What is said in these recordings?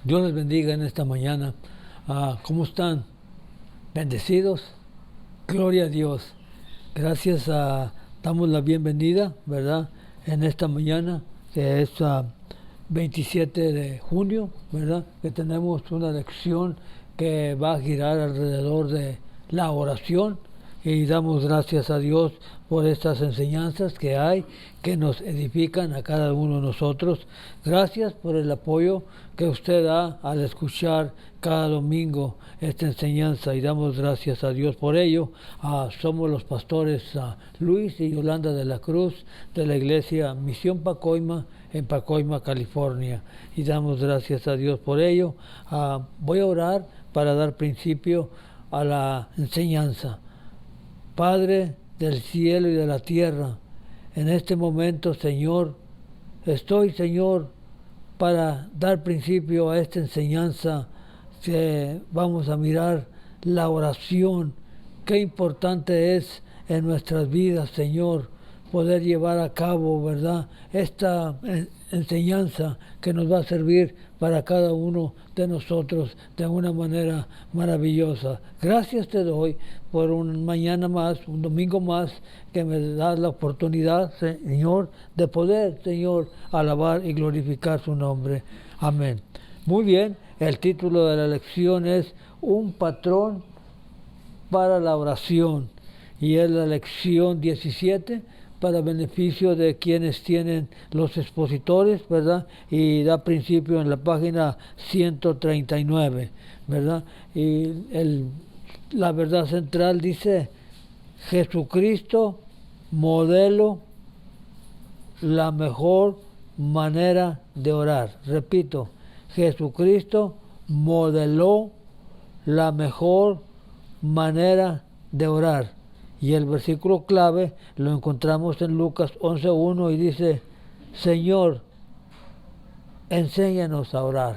Dios les bendiga en esta mañana. ¿Cómo están? ¿Bendecidos? Gloria a Dios. Gracias. Damos la bienvenida, ¿verdad? En esta mañana, que es 27 de junio, ¿verdad? Que tenemos una lección que va a girar alrededor de la oración y damos gracias a Dios por estas enseñanzas que hay, que nos edifican a cada uno de nosotros. Gracias por el apoyo que usted da al escuchar cada domingo esta enseñanza y damos gracias a Dios por ello. Somos los pastores Luis y Yolanda de la Cruz de la iglesia Misión Pacoima en Pacoima, California, y damos gracias a Dios por ello. Voy a orar para dar principio a la enseñanza. Padre del cielo y de la tierra, en este momento, Señor, estoy, Señor, para dar principio a esta enseñanza que vamos a mirar la oración. Qué importante es en nuestras vidas, Señor, poder llevar a cabo, ¿verdad?, esta enseñanza que nos va a servir para cada uno de nosotros de una manera maravillosa. Gracias te doy por un mañana más, un domingo más, que me das la oportunidad, Señor, de poder, Señor, alabar y glorificar su nombre. Amén. Muy bien, el título de la lección es Un patrón para la oración, y es la lección 17 para beneficio de quienes tienen los expositores, ¿verdad? Y da principio en la página 139, ¿verdad? Y la verdad central dice: Jesucristo, modelo, la mejor manera de orar. Repito, Jesucristo modeló la mejor manera de orar. Y el versículo clave lo encontramos en Lucas 11:1 y dice: Señor, enséñanos a orar.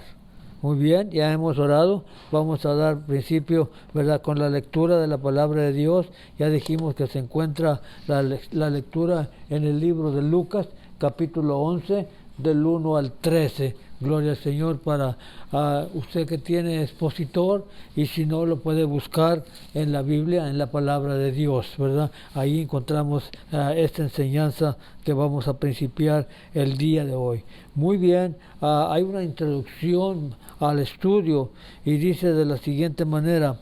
Muy bien, ya hemos orado. Vamos a dar principio, ¿verdad?, con la lectura de la palabra de Dios. Ya dijimos que se encuentra la lectura en el libro de Lucas, capítulo 11, del 1 al 13. Gloria al Señor para usted que tiene expositor, y si no, lo puede buscar en la Biblia, en la palabra de Dios, ¿verdad? Ahí encontramos esta enseñanza que vamos a principiar el día de hoy. Muy bien, hay una introducción al estudio y dice de la siguiente manera: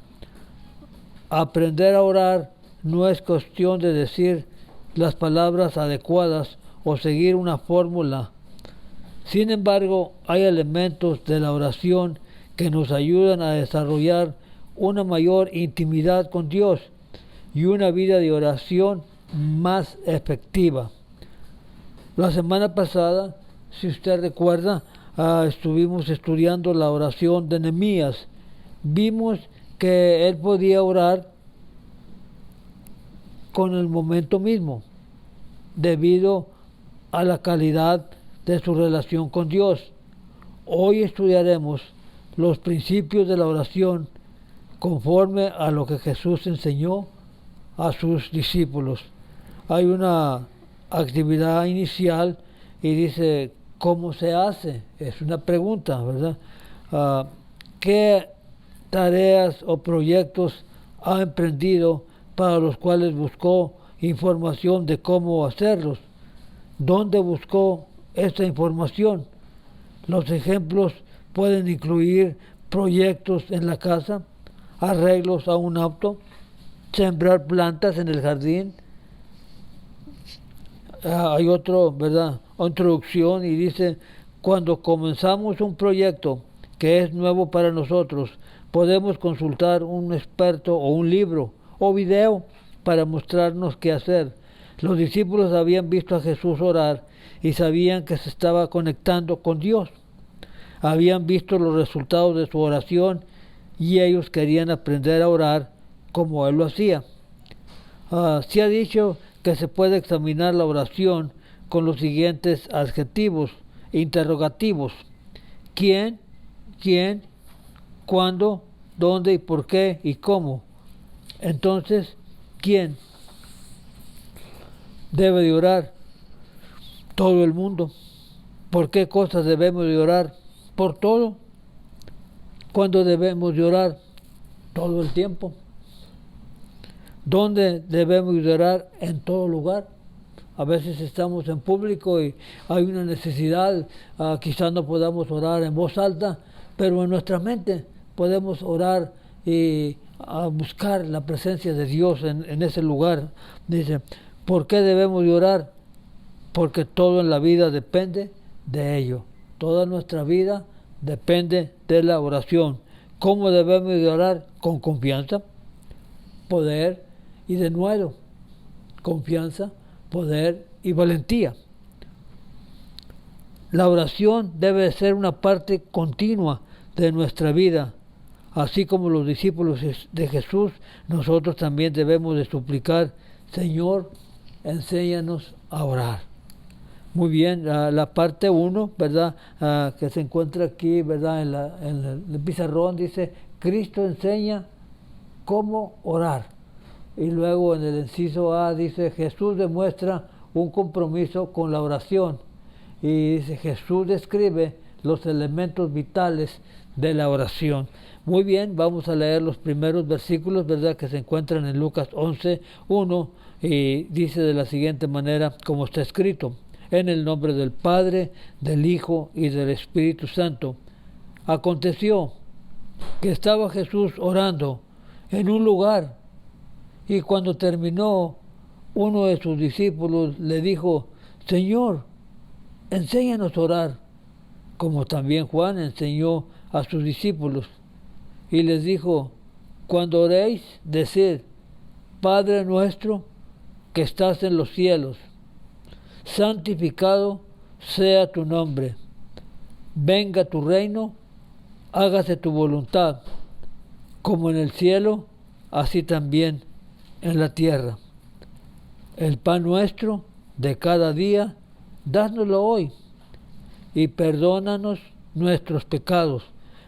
aprender a orar no es cuestión de decir las palabras adecuadas o seguir una fórmula. Sin embargo, hay elementos de la oración que nos ayudan a desarrollar una mayor intimidad con Dios y una vida de oración más efectiva. La semana pasada, si usted recuerda, estuvimos estudiando la oración de Nehemías. Vimos que él podía orar con el momento mismo, debido a la calidad de su relación con Dios. Hoy estudiaremos los principios de la oración conforme a lo que Jesús enseñó a sus discípulos. Hay una actividad inicial y dice: ¿cómo se hace? Es una pregunta, ¿verdad? ¿Qué tareas o proyectos ha emprendido para los cuales buscó información de cómo hacerlos? ¿Dónde buscó esta información? Los ejemplos pueden incluir proyectos en la casa, arreglos a un auto, sembrar plantas en el jardín. Hay otro, ¿verdad?, introducción, y dice: cuando comenzamos un proyecto que es nuevo para nosotros, podemos consultar un experto o un libro o video para mostrarnos qué hacer. Los discípulos habían visto a Jesús orar y sabían que se estaba conectando con Dios. Habían visto los resultados de su oración y ellos querían aprender a orar como Él lo hacía. Se ha dicho que se puede examinar la oración con los siguientes adjetivos interrogativos: ¿quién? ¿Quién? ¿Cuándo? ¿Dónde? ¿Y por qué? ¿Y cómo? Entonces, ¿quién debe de orar? Todo el mundo. ¿Por qué cosas debemos de orar? Por todo. ¿Cuándo debemos de orar? Todo el tiempo. ¿Dónde debemos de orar? En todo lugar. A veces estamos en público y hay una necesidad, quizás no podamos orar en voz alta, pero en nuestra mente podemos orar y buscar la presencia de Dios en ese lugar. Dice, ¿por qué debemos de orar? Porque todo en la vida depende de ello. Toda nuestra vida depende de la oración. ¿Cómo debemos de orar? Con confianza, poder y denuedo. Confianza, poder y valentía. La oración debe ser una parte continua de nuestra vida. Así como los discípulos de Jesús, nosotros también debemos de suplicar, Señor, enséñanos a orar. Muy bien, la parte 1, ¿verdad? Que se encuentra aquí, ¿verdad? En el pizarrón dice, Cristo enseña cómo orar. Y luego en el inciso A dice, Jesús demuestra un compromiso con la oración. Y dice, Jesús describe los elementos vitales de la oración. Muy bien, vamos a leer los primeros versículos, ¿verdad? Que se encuentran en Lucas 11:1 y dice de la siguiente manera, como está escrito, en el nombre del Padre, del Hijo y del Espíritu Santo. Aconteció que estaba Jesús orando en un lugar y cuando terminó, uno de sus discípulos le dijo, Señor, enséñanos a orar, como también Juan enseñó a sus discípulos. Y les dijo, cuando oréis, decid, Padre nuestro que estás en los cielos, santificado sea tu nombre. Venga tu reino, hágase tu voluntad, como en el cielo, así también en la tierra. El pan nuestro de cada día, dánoslo hoy, y perdónanos nuestros pecados,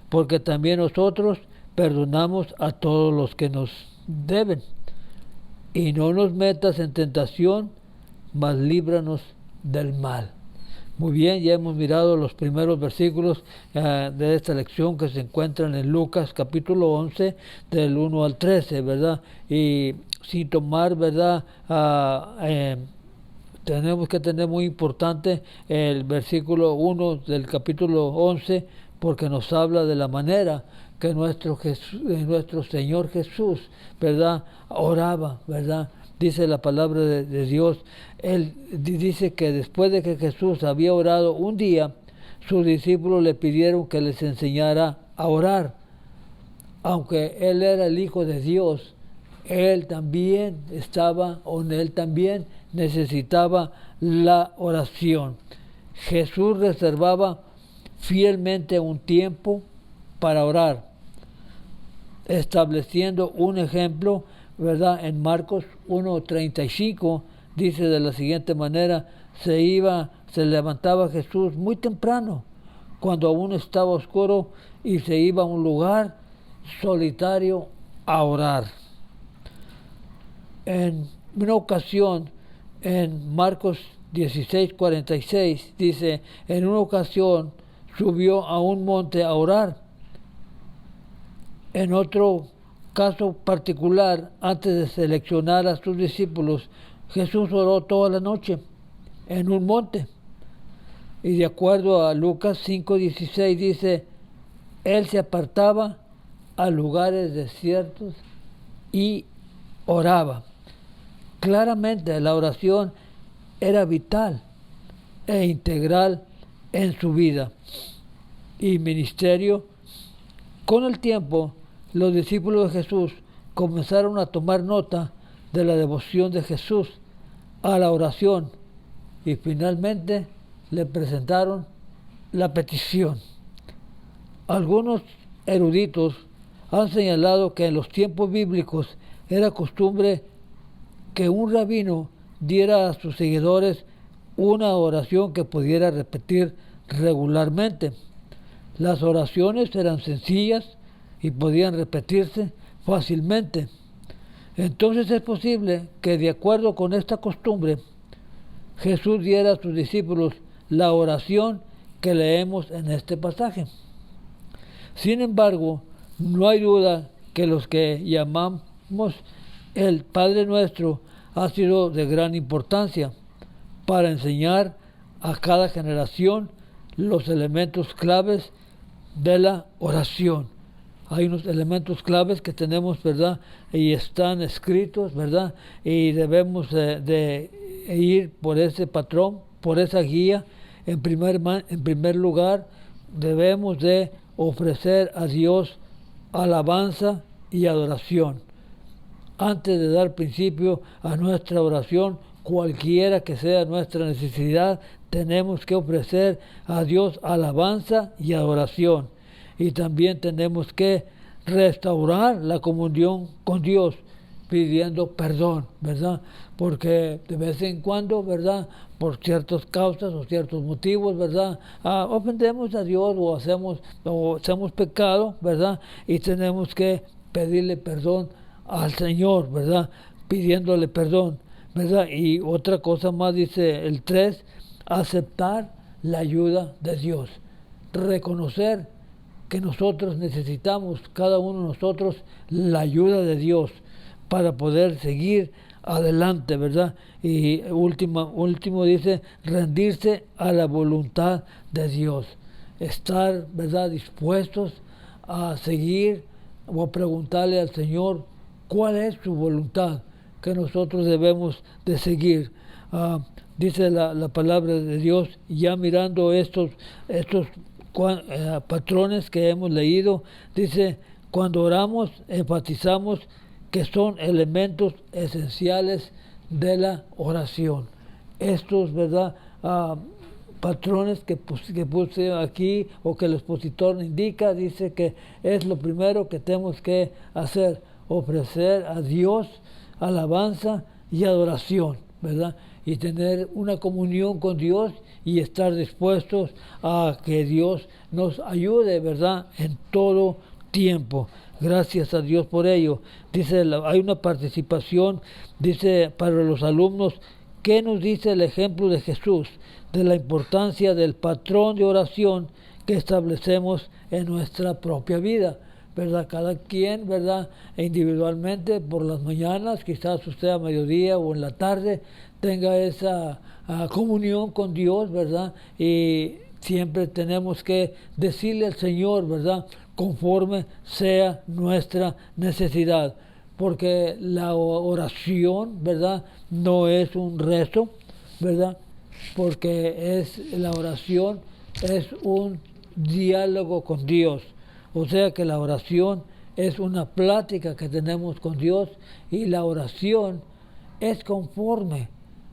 porque también nosotros perdonamos a todos los que nos deben. Y no nos metas en tentación, mas líbranos del mal. Muy bien, ya hemos mirado los primeros versículos de esta lección que se encuentran en Lucas capítulo 11 del 1 al 13, ¿verdad? Y sin tomar, ¿verdad? Tenemos que tener muy importante el versículo 1 del capítulo 11 porque nos habla de la manera que nuestro Señor Jesús, ¿verdad? Oraba, ¿verdad? Dice la palabra de Dios. Él dice que después de que Jesús había orado un día, sus discípulos le pidieron que les enseñara a orar. Aunque Él era el Hijo de Dios, Él también necesitaba la oración. Jesús reservaba fielmente un tiempo para orar, estableciendo un ejemplo, ¿verdad? En Marcos 1:35 dice de la siguiente manera, se levantaba Jesús muy temprano, cuando aún estaba oscuro, y se iba a un lugar solitario a orar. En una ocasión, en Marcos 16:46 dice, en una ocasión subió a un monte a orar. En otro caso particular, antes de seleccionar a sus discípulos, Jesús oró toda la noche en un monte. Y de acuerdo a Lucas 5:16 dice, Él se apartaba a lugares desiertos y oraba. Claramente la oración era vital e integral en su vida y ministerio. Con el tiempo, los discípulos de Jesús comenzaron a tomar nota de la devoción de Jesús a la oración y finalmente le presentaron la petición. Algunos eruditos han señalado que en los tiempos bíblicos era costumbre que un rabino diera a sus seguidores una oración que pudiera repetir regularmente. Las oraciones eran sencillas y podían repetirse fácilmente. Entonces es posible que de acuerdo con esta costumbre, Jesús diera a sus discípulos la oración que leemos en este pasaje. Sin embargo, no hay duda que los que llamamos el Padre Nuestro ha sido de gran importancia para enseñar a cada generación los elementos claves de la oración. Hay unos elementos claves que tenemos, ¿verdad? Y están escritos, ¿verdad? Y debemos de ir por ese patrón, por esa guía. En primer lugar, debemos de ofrecer a Dios alabanza y adoración. Antes de dar principio a nuestra oración, cualquiera que sea nuestra necesidad, tenemos que ofrecer a Dios alabanza y adoración. Y también tenemos que restaurar la comunión con Dios pidiendo perdón, ¿verdad? Porque de vez en cuando, ¿verdad? Por ciertas causas o ciertos motivos, ¿verdad? Ofendemos a Dios o hacemos pecado, ¿verdad? Y tenemos que pedirle perdón al Señor, ¿verdad? Pidiéndole perdón, ¿verdad? Y otra cosa más dice el 3, aceptar la ayuda de Dios, reconocer que nosotros necesitamos, cada uno de nosotros, la ayuda de Dios para poder seguir adelante, ¿verdad? Y último dice, rendirse a la voluntad de Dios, estar, ¿verdad?, dispuestos a seguir o a preguntarle al Señor cuál es su voluntad que nosotros debemos de seguir. Dice la palabra de Dios, ya mirando estos patrones que hemos leído, dice, cuando oramos, enfatizamos que son elementos esenciales de la oración. Estos, ¿verdad?, patrones que puse aquí o que el expositor indica, dice que es lo primero que tenemos que hacer, ofrecer a Dios alabanza y adoración, ¿verdad? Y tener una comunión con Dios y estar dispuestos a que Dios nos ayude, ¿verdad?, en todo tiempo. Gracias a Dios por ello. Dice, hay una participación, dice, para los alumnos, ¿qué nos dice el ejemplo de Jesús de la importancia del patrón de oración que establecemos en nuestra propia vida? ¿Verdad? Cada quien, ¿verdad?, individualmente por las mañanas, quizás usted a mediodía o en la tarde tenga esa comunión con Dios, ¿verdad? Y siempre tenemos que decirle al Señor, ¿verdad?, conforme sea nuestra necesidad, porque la oración, ¿verdad?, no es un rezo, ¿verdad?, porque la oración es un diálogo con Dios. O sea que la oración es una plática que tenemos con Dios y la oración es conforme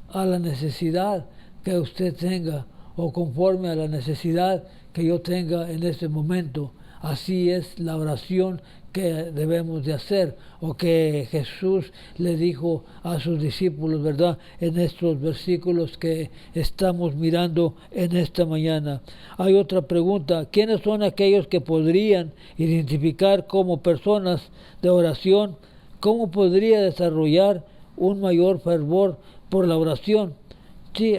a la necesidad que usted tenga o conforme a la necesidad que yo tenga en ese momento. Así es la oración que debemos de hacer o que Jesús le dijo a sus discípulos, ¿verdad?, en estos versículos que estamos mirando en esta mañana. Hay otra pregunta, ¿quiénes son aquellos que podrían identificar como personas de oración? ¿Cómo podría desarrollar un mayor fervor por la oración? Sí,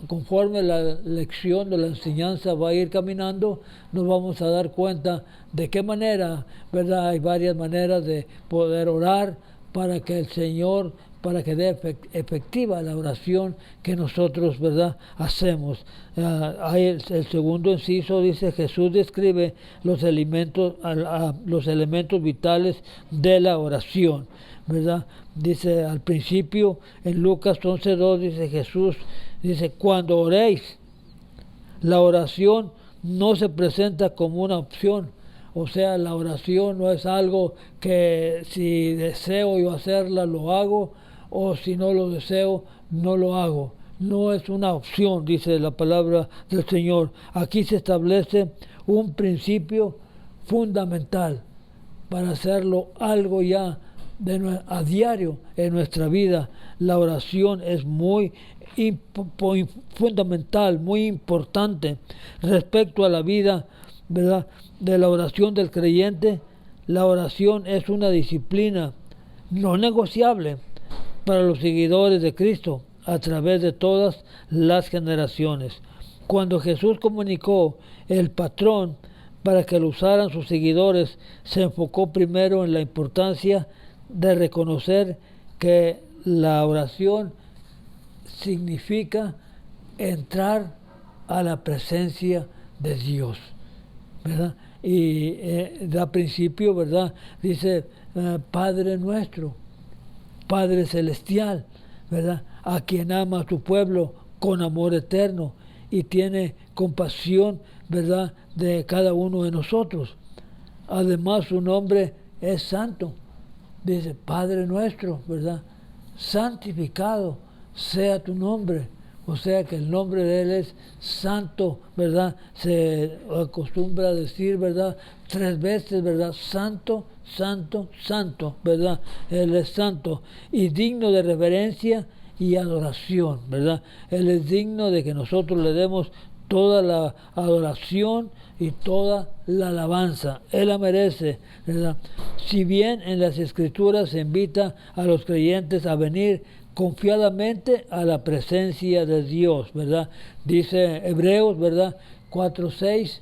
conforme la lección de la enseñanza va a ir caminando, nos vamos a dar cuenta de qué manera, ¿verdad? Hay varias maneras de poder orar para que el Señor, para que dé efectiva la oración que nosotros, ¿verdad?, hacemos. Hay el segundo inciso, dice, Jesús describe los elementos vitales de la oración, ¿verdad? Dice al principio, en Lucas 11:2, dice Jesús, dice, cuando oréis, la oración no se presenta como una opción. O sea, la oración no es algo que si deseo yo hacerla, lo hago, o si no lo deseo, no lo hago. No es una opción, dice la palabra del Señor. Aquí se establece un principio fundamental para hacerlo algo ya a diario en nuestra vida. La oración es muy fundamental, muy importante respecto a la vida, ¿verdad?, de la oración del creyente. La oración es una disciplina no negociable para los seguidores de Cristo a través de todas las generaciones. Cuando Jesús comunicó el patrón para que lo usaran sus seguidores, se enfocó primero en la importancia de reconocer que la oración significa entrar a la presencia de Dios, ¿verdad? Y da principio, ¿verdad? Dice, Padre nuestro, Padre celestial, ¿verdad? A quien ama a su pueblo con amor eterno y tiene compasión, ¿verdad?, de cada uno de nosotros. Además, su nombre es santo. Dice, Padre nuestro, ¿verdad? Santificado sea tu nombre. O sea que el nombre de Él es santo, ¿verdad? Se acostumbra a decir, ¿verdad?, 3 veces, ¿verdad? Santo, santo, santo, ¿verdad? Él es santo y digno de reverencia y adoración, ¿verdad? Él es digno de que nosotros le demos toda la adoración y toda la alabanza. Él la merece, ¿verdad? Si bien en las Escrituras se invita a los creyentes a venir confiadamente a la presencia de Dios, ¿verdad? Dice Hebreos, ¿verdad?, 4:6,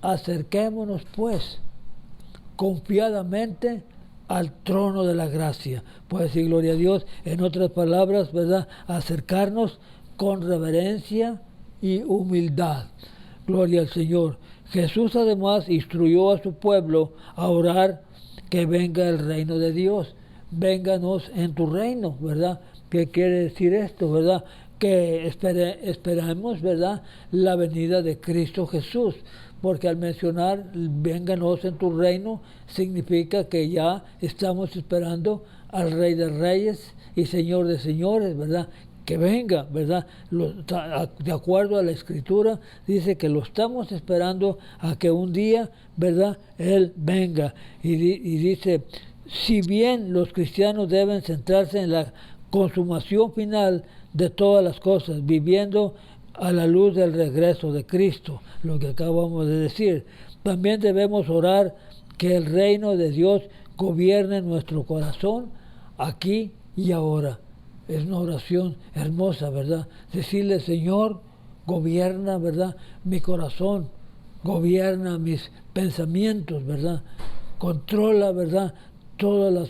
acerquémonos pues confiadamente al trono de la gracia. Puede decir gloria a Dios. En otras palabras, ¿verdad?, acercarnos con reverencia y humildad. Gloria al Señor. Jesús además instruyó a su pueblo a orar que venga el reino de Dios. Vénganos en tu reino, ¿verdad? ¿Qué quiere decir esto, verdad? Que esperamos, ¿verdad?, la venida de Cristo Jesús. Porque al mencionar vénganos en tu reino, significa que ya estamos esperando al Rey de Reyes y Señor de Señores, ¿verdad? Que venga, ¿verdad? De acuerdo a la Escritura, dice que lo estamos esperando a que un día, ¿verdad?, Él venga. Y dice, si bien los cristianos deben centrarse en la consumación final de todas las cosas, viviendo a la luz del regreso de Cristo, lo que acabamos de decir, también debemos orar que el reino de Dios gobierne nuestro corazón aquí y ahora. Es una oración hermosa, ¿verdad? Decirle, Señor, gobierna, ¿verdad?, mi corazón, gobierna mis pensamientos, ¿verdad? Controla, ¿verdad?, todas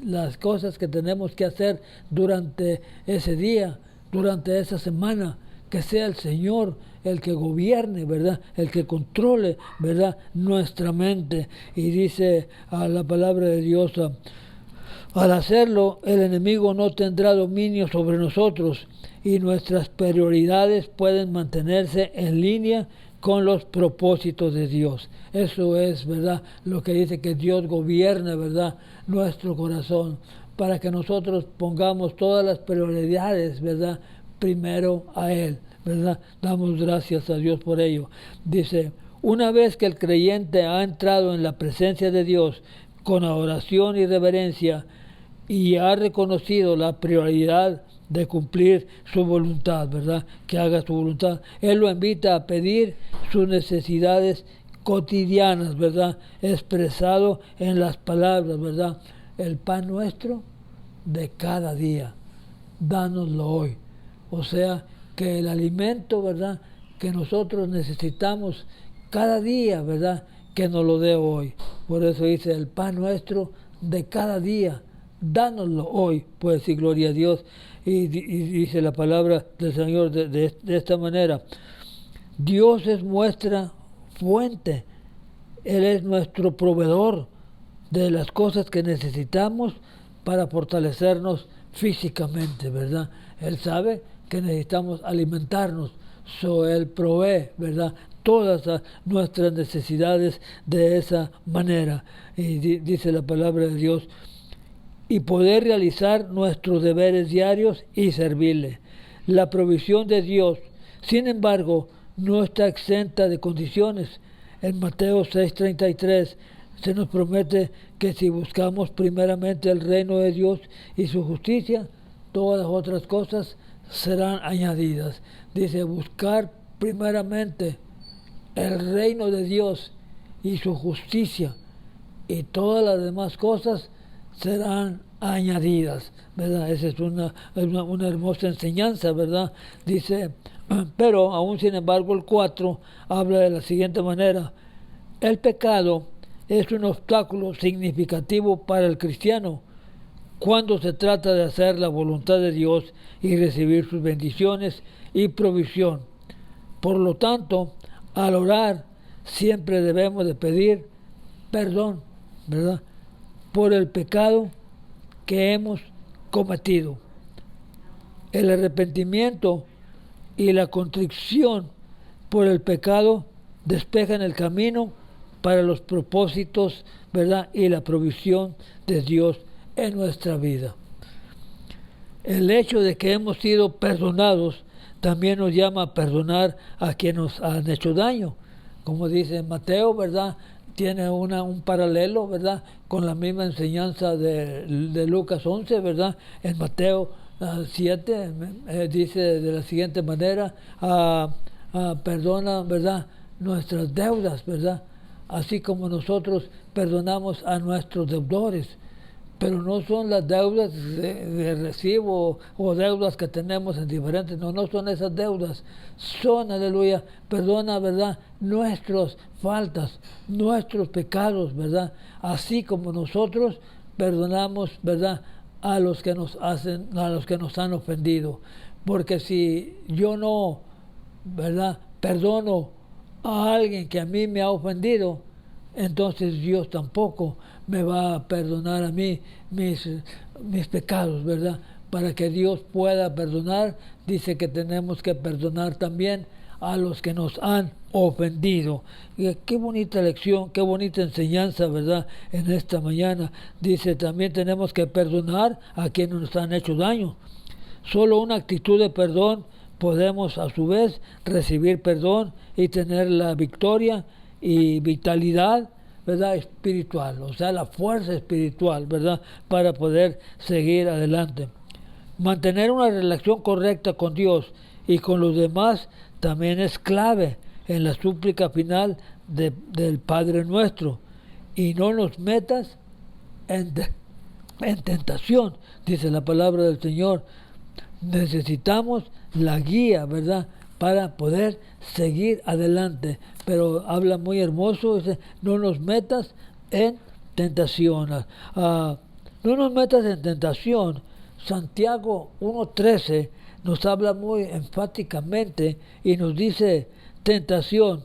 las cosas que tenemos que hacer durante ese día, durante esa semana, que sea el Señor el que gobierne, ¿verdad?, el que controle, ¿verdad?, nuestra mente. Y dice a la palabra de Dios, al hacerlo, el enemigo no tendrá dominio sobre nosotros y nuestras prioridades pueden mantenerse en línea con los propósitos de Dios. Eso es, ¿verdad?, lo que dice que Dios gobierna, ¿verdad?, nuestro corazón, para que nosotros pongamos todas las prioridades, ¿verdad?, primero a Él, ¿verdad? Damos gracias a Dios por ello. Dice, una vez que el creyente ha entrado en la presencia de Dios con adoración y reverencia y ha reconocido la prioridad de cumplir su voluntad, ¿verdad?, que haga su voluntad, Él lo invita a pedir sus necesidades cotidianas, ¿verdad?, expresado en las palabras, ¿verdad? El pan nuestro de cada día, dánoslo hoy. O sea, que el alimento, ¿verdad?, que nosotros necesitamos cada día, ¿verdad?, que nos lo dé hoy. Por eso dice, el pan nuestro de cada día, dánoslo hoy. Puede decir gloria a Dios. Y dice la palabra del Señor de esta manera, Dios es nuestra fuente, Él es nuestro proveedor de las cosas que necesitamos para fortalecernos físicamente, ¿verdad? Él sabe que necesitamos alimentarnos, Él provee, ¿verdad?, todas nuestras necesidades de esa manera. Y dice la palabra de Dios, y poder realizar nuestros deberes diarios y servirle. La provisión de Dios, sin embargo, no está exenta de condiciones. En Mateo 6:33 se nos promete que si buscamos primeramente el reino de Dios y su justicia, todas las otras cosas serán añadidas. Dice, buscar primeramente el reino de Dios y su justicia, y todas las demás cosas serán añadidas, ¿verdad? Esa es una hermosa enseñanza, ¿verdad? Dice, pero aún sin embargo el 4 habla de la siguiente manera: el pecado es un obstáculo significativo para el cristiano cuando se trata de hacer la voluntad de Dios y recibir sus bendiciones y provisión. Por lo tanto, al orar siempre debemos de pedir perdón, ¿verdad?, por el pecado que hemos cometido. El arrepentimiento y la contrición por el pecado despejan el camino para los propósitos, ¿verdad?, y la provisión de Dios en nuestra vida. El hecho de que hemos sido perdonados también nos llama a perdonar a quienes nos han hecho daño. Como dice Mateo, ¿verdad?, tiene un paralelo, ¿verdad?, con la misma enseñanza de Lucas 11, ¿verdad? En Mateo 7 dice de la siguiente manera: perdona, ¿verdad?, nuestras deudas, ¿verdad?, así como nosotros perdonamos a nuestros deudores. Pero no son las deudas de recibo o deudas que tenemos en diferentes, no son esas deudas, son, aleluya, perdona, ¿verdad?, nuestras faltas, nuestros pecados, ¿verdad?, así como nosotros perdonamos, ¿verdad?, a los que nos han ofendido. Porque si yo no, ¿verdad?, perdono a alguien que a mí me ha ofendido, entonces Dios tampoco me va a perdonar a mí mis pecados, ¿verdad? Para que Dios pueda perdonar, dice que tenemos que perdonar también a los que nos han ofendido. Y qué bonita lección, qué bonita enseñanza, ¿verdad?, en esta mañana. Dice, también tenemos que perdonar a quienes nos han hecho daño. Solo una actitud de perdón podemos a su vez recibir perdón y tener la victoria y vitalidad, ¿verdad?, espiritual, o sea, la fuerza espiritual, ¿verdad?, para poder seguir adelante. Mantener una relación correcta con Dios y con los demás también es clave en la súplica final del Padre Nuestro. Y no nos metas en tentación, dice la palabra del Señor. Necesitamos la guía, ¿verdad?, para poder seguir adelante. Pero habla muy hermoso, dice, no nos metas en tentación. No nos metas en tentación. Santiago 1:13 nos habla muy enfáticamente y nos dice, tentación,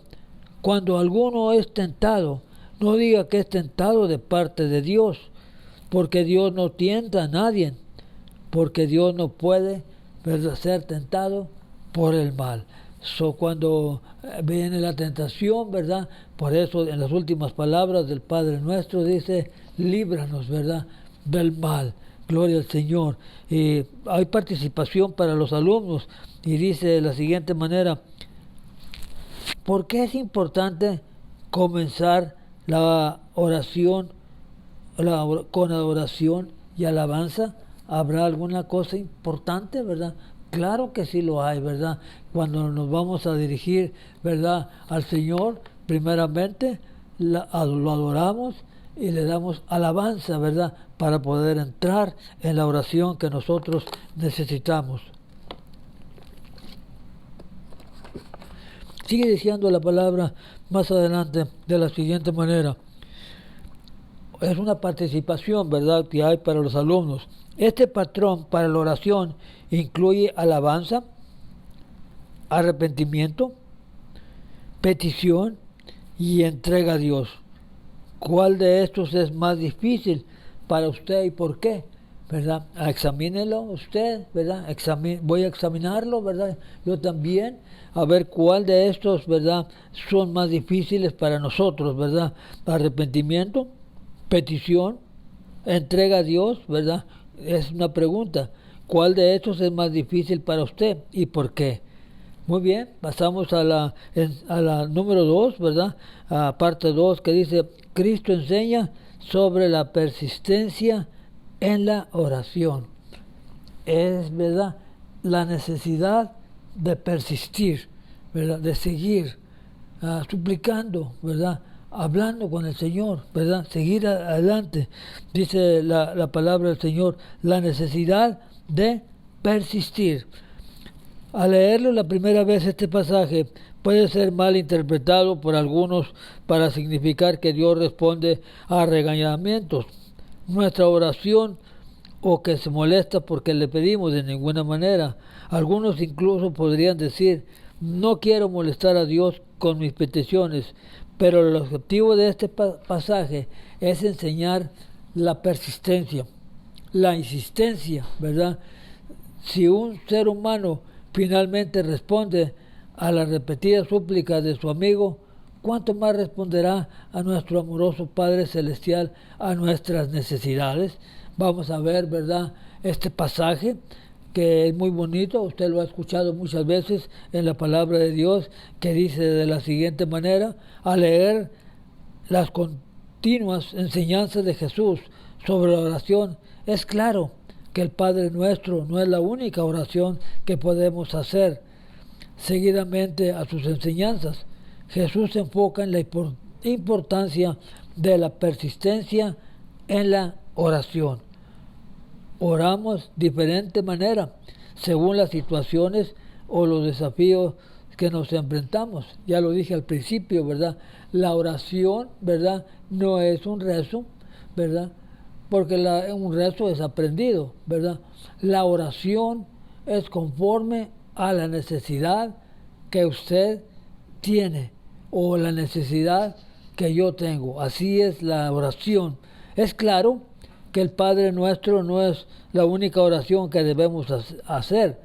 cuando alguno es tentado, no diga que es tentado de parte de Dios, porque Dios no tienta a nadie, porque Dios no puede, ¿verdad?, ser tentado por el mal. Cuando viene la tentación, ¿verdad?, por eso en las últimas palabras del Padre Nuestro dice, líbranos, ¿verdad?, del mal. Gloria al Señor. Y hay participación para los alumnos y dice de la siguiente manera: ¿por qué es importante comenzar la oración con adoración y alabanza? ¿Habrá alguna cosa importante, verdad? Claro que sí lo hay, ¿verdad? Cuando nos vamos a dirigir, ¿verdad?, al Señor, primeramente lo adoramos y le damos alabanza, ¿verdad?, para poder entrar en la oración que nosotros necesitamos. Sigue diciendo la palabra más adelante de la siguiente manera. Es una participación, ¿verdad?, que hay para los alumnos. Este patrón para la oración incluye alabanza, arrepentimiento, petición y entrega a Dios. ¿Cuál de estos es más difícil para usted y por qué? ¿Verdad? Examínelo usted, ¿verdad? Voy a examinarlo, ¿verdad? Yo también, a ver cuál de estos, ¿verdad?, son más difíciles para nosotros, ¿verdad? Arrepentimiento, petición, entrega a Dios, ¿verdad? Es una pregunta. ¿Cuál de estos es más difícil para usted y por qué? Muy bien, pasamos a la número 2, ¿verdad? A parte 2, que dice, Cristo enseña sobre la persistencia en la oración. Es, ¿verdad?, la necesidad de persistir, ¿verdad?, de seguir suplicando, ¿verdad?, hablando con el Señor, ¿verdad? Seguir adelante. Dice la palabra del Señor, la necesidad de persistir. Al leerlo la primera vez este pasaje puede ser mal interpretado por algunos para significar que Dios responde a regañamientos. Nuestra oración o que se molesta porque le pedimos de ninguna manera. Algunos incluso podrían decir, no quiero molestar a Dios con mis peticiones, pero el objetivo de este pasaje es enseñar la persistencia, la insistencia, ¿verdad? Si un ser humano finalmente responde a las repetidas súplicas de su amigo, ¿cuánto más responderá a nuestro amoroso Padre Celestial a nuestras necesidades? Vamos a ver, ¿verdad?, este pasaje que es muy bonito, usted lo ha escuchado muchas veces en la palabra de Dios, que dice de la siguiente manera, al leer las continuas enseñanzas de Jesús sobre la oración, es claro que el Padre Nuestro no es la única oración que podemos hacer. Seguidamente a sus enseñanzas, Jesús se enfoca en la importancia de la persistencia en la oración. Oramos de diferente manera según las situaciones o los desafíos que nos enfrentamos. Ya lo dije al principio, ¿verdad? La oración, ¿verdad?, no es un rezo, ¿verdad?, porque un rezo es aprendido, ¿verdad? La oración es conforme a la necesidad que usted tiene o la necesidad que yo tengo. Así es la oración. Es claro que el Padre Nuestro no es la única oración que debemos hacer.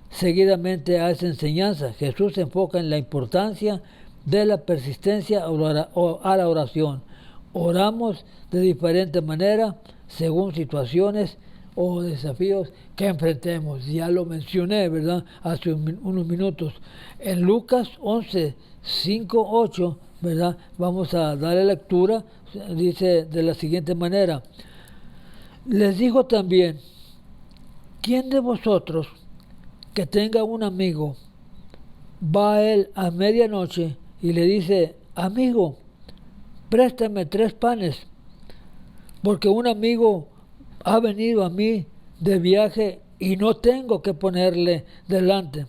Seguidamente a esa enseñanza, Jesús se enfoca en la importancia de la persistencia a la oración. Oramos de diferente manera según situaciones o desafíos que enfrentemos. Ya lo mencioné, ¿verdad?, hace unos minutos. En Lucas 11, 5, 8, ¿verdad?, vamos a darle lectura. Dice de la siguiente manera, les dijo también, ¿quién de vosotros que tenga un amigo va a él a medianoche y le dice, amigo, préstame 3 panes, porque un amigo ha venido a mí de viaje y no tengo que ponerle delante?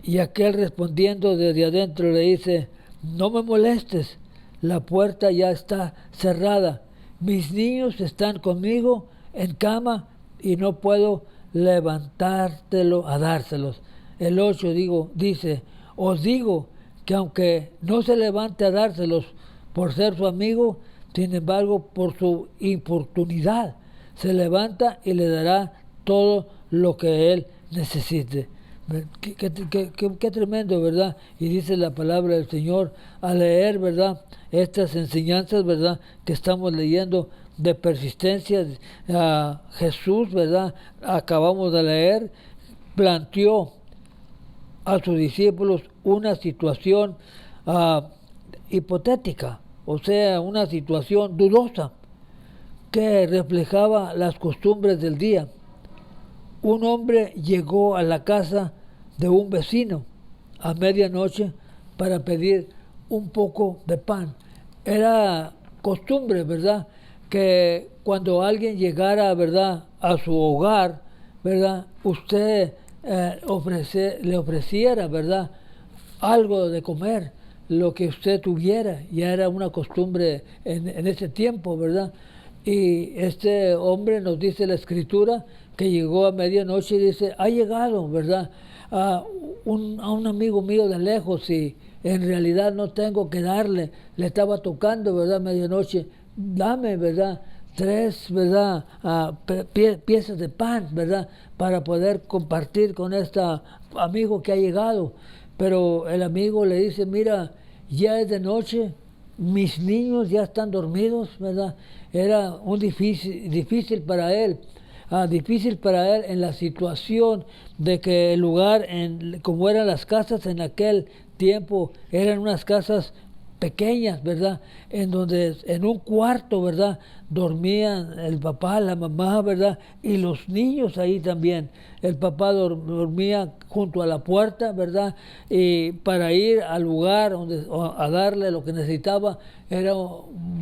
Y aquel respondiendo desde adentro le dice, no me molestes, la puerta ya está cerrada, mis niños están conmigo en cama y no puedo levantártelo a dárselos. El 8 dice, os digo que aunque no se levante a dárselos por ser su amigo, sin embargo, por su importunidad, se levanta y le dará todo lo que él necesite. Qué tremendo, ¿verdad? Y dice la palabra del Señor al leer, ¿verdad?, estas enseñanzas, ¿verdad?, que estamos leyendo de persistencia. Jesús, ¿verdad?, acabamos de leer, planteó a sus discípulos una situación hipotética, o sea, una situación dudosa que reflejaba las costumbres del día. Un hombre llegó a la casa de un vecino a medianoche para pedir un poco de pan. Era costumbre, ¿verdad?, que cuando alguien llegara, ¿verdad?, a su hogar, ¿verdad?, usted le ofreciera, ¿verdad?, algo de comer, lo que usted tuviera. Ya era una costumbre en ese tiempo, ¿verdad? Y este hombre, nos dice la Escritura, que llegó a medianoche y dice, ha llegado, ¿verdad?, a un amigo mío de lejos y en realidad no tengo que darle, le estaba tocando, ¿verdad?, medianoche, dame, ¿verdad?, 3, ¿verdad?, piezas de pan, ¿verdad?, para poder compartir con este amigo que ha llegado. Pero el amigo le dice, mira, ya es de noche, mis niños ya están dormidos, ¿verdad? Era un difícil para él. Difícil para él en la situación de que el lugar, como eran las casas en aquel tiempo, eran unas casas pequeñas, ¿verdad? En donde en un cuarto, ¿verdad? Dormían el papá, la mamá, ¿verdad? Y los niños ahí también. El papá dormía junto a la puerta, ¿verdad? Y para ir al lugar a darle lo que necesitaba era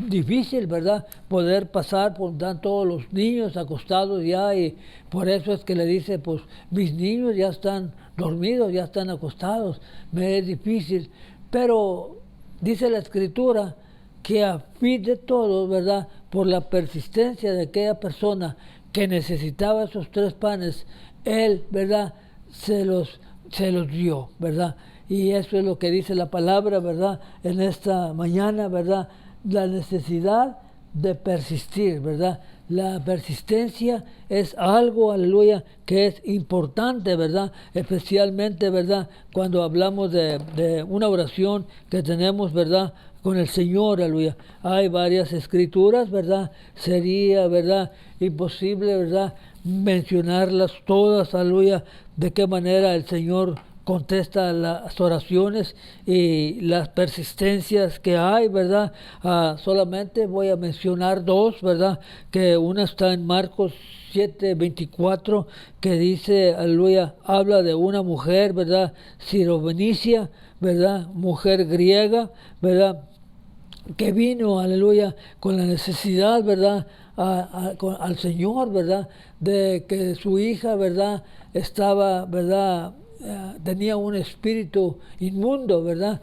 difícil, ¿verdad? Poder pasar por todos los niños acostados ya, y por eso es que le dice, pues mis niños ya están dormidos, ya están acostados, me es difícil. Pero dice la Escritura que a fin de todo, ¿verdad? Por la persistencia de aquella persona que necesitaba esos 3 panes, Él, ¿verdad? Se los dio, ¿verdad? Y eso es lo que dice la palabra, ¿verdad? En esta mañana, ¿verdad? La necesidad de persistir, ¿verdad? La persistencia es algo, aleluya, que es importante, ¿verdad? Especialmente, ¿verdad? Cuando hablamos de una oración que tenemos, ¿verdad? Con el Señor, aleluya. Hay varias escrituras, ¿verdad? Sería, ¿verdad? Imposible, ¿verdad? Mencionarlas todas, aleluya, de qué manera el Señor contesta las oraciones y las persistencias que hay, ¿verdad? Solamente voy a mencionar 2, ¿verdad? Que una está en Marcos 7:24, que dice, aleluya, habla de una mujer, ¿verdad? Sirofenicia, ¿verdad? Mujer griega, ¿verdad? Que vino, aleluya, con la necesidad, ¿verdad? Al Señor, ¿verdad? De que su hija, ¿verdad? Estaba, ¿verdad? Tenía un espíritu inmundo, ¿verdad?